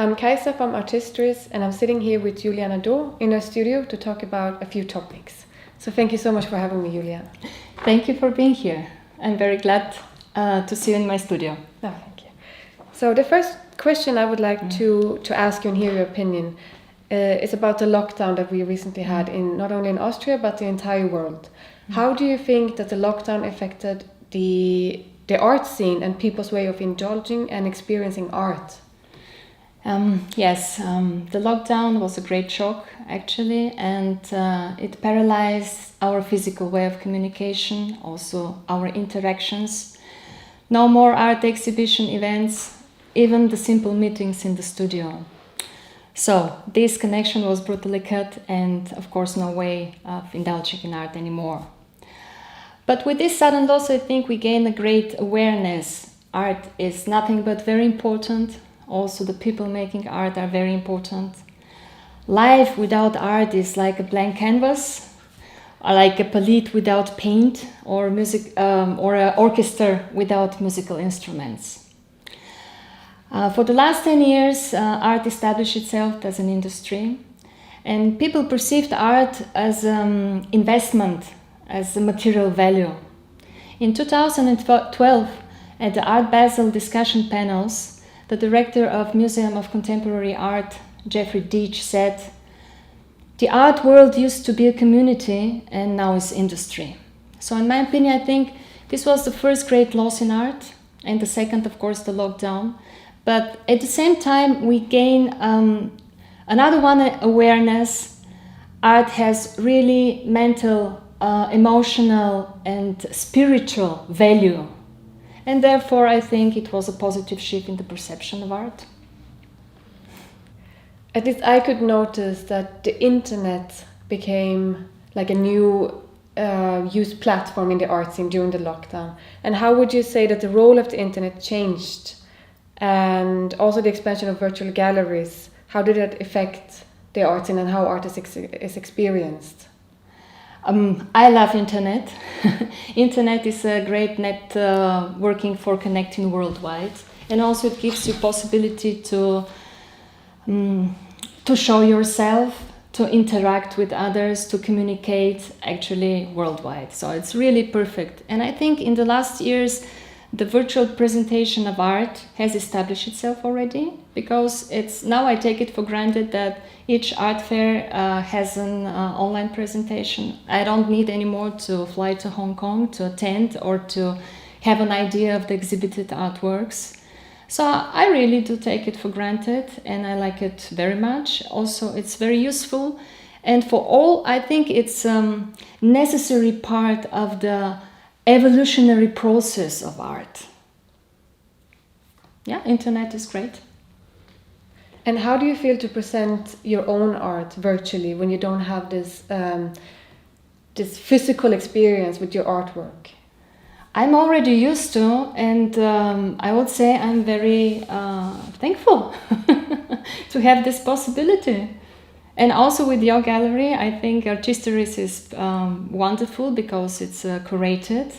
I'm Kaisa from Artistry, and I'm sitting here with Juliana Do in our studio to talk about a few topics. So thank you so much for having me, Juliana. Thank you for being here. I'm very glad to see you in my studio. Oh, thank you. So the first question I would like to ask you and hear your opinion is about the lockdown that we recently had in not only in Austria but the entire world. How do you think that the lockdown affected the art scene and people's way of indulging and experiencing art? The lockdown was a great shock, actually, and it paralyzed our physical way of communication, also our interactions. No more art exhibition events, even the simple meetings in the studio. So this connection was brutally cut, and of course no way of indulging in art anymore. But with this sudden loss, I think we gain a great awareness. Art is nothing but very important. Also, the people making art are very important. Life without art is like a blank canvas, or like a palette without paint, or music, or an orchestra without musical instruments. For the last 10 years, art established itself as an industry, and people perceived art as investment, as a material value. In 2012, at the Art Basel discussion panels, the director of Museum of Contemporary Art, Jeffrey Deitch, said, "The art world used to be a community and now is industry." So in my opinion, I think this was the first great loss in art, and the second, of course, the lockdown. But at the same time, we gain another one, awareness. Art has really mental, emotional and spiritual value. And therefore, I think it was a positive shift in the perception of art. At least I could notice that the internet became like a new used platform in the art scene during the lockdown. And how would you say that the role of the internet changed? And also the expansion of virtual galleries, how did that affect the art scene and how art is experienced? I love internet. Internet is a great net working for connecting worldwide, and also it gives you possibility to show yourself, to interact with others, to communicate actually worldwide. So it's really perfect. And I think in the last years, the virtual presentation of art has established itself already, because it's now I take it for granted that each art fair has an online presentation. I don't need anymore to fly to Hong Kong to attend or to have an idea of the exhibited artworks. So I really do take it for granted, and I like it very much. Also, it's very useful, and for all, I think it's a necessary part of the evolutionary process of art. Yeah, internet is great. And how do you feel to present your own art virtually when you don't have this this physical experience with your artwork? I'm already used to, and I would say I'm very thankful to have this possibility. And also with your gallery, I think Artistery is wonderful because it's curated,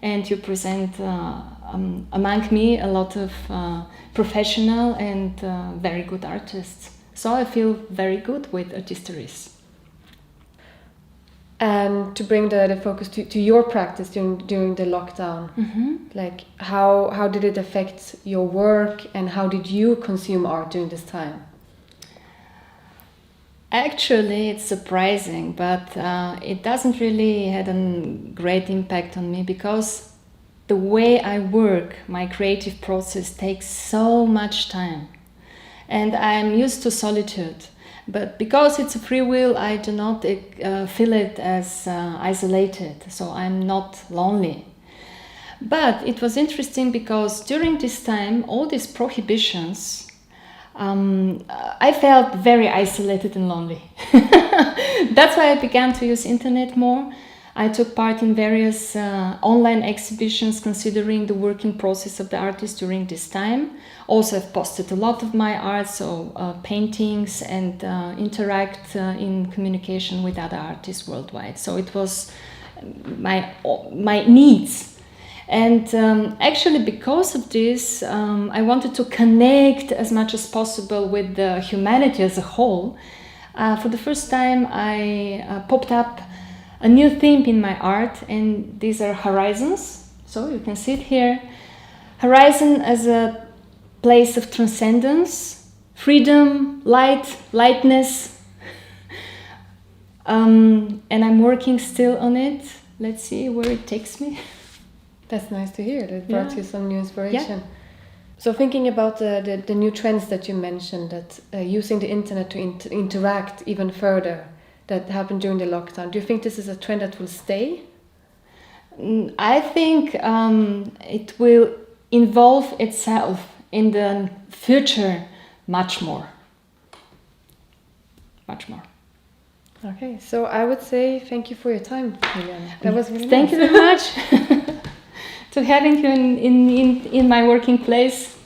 and you present among me a lot of professional and very good artists. So I feel very good with Artistery. And to bring the focus to your practice during the lockdown, like how did it affect your work, and how did you consume art during this time? Actually, it's surprising, but it doesn't really had a great impact on me, because the way I work, my creative process takes so much time, and I'm used to solitude. But because it's a free will, I do not feel it as isolated, so I'm not lonely. But it was interesting because during this time, all these prohibitions, I felt very isolated and lonely. That's why I began to use internet more. I took part in various online exhibitions considering the working process of the artist during this time. Also, I've posted a lot of my art, so paintings, and interact in communication with other artists worldwide. So it was my needs. And actually, because of this, I wanted to connect as much as possible with the humanity as a whole. For the first time, I popped up a new theme in my art, and these are horizons. So you can see it here. Horizon as a place of transcendence, freedom, light, lightness. And I'm working still on it. Let's see where it takes me. That's nice to hear. That brought you some new inspiration. Yeah. So thinking about the new trends that you mentioned, that using the internet to interact even further, that happened during the lockdown. Do you think this is a trend that will stay? I think it will involve itself in the future much more. Much more. Okay, so I would say thank you for your time, Juliana. That was really Thank nice. you very much to having you in my working place.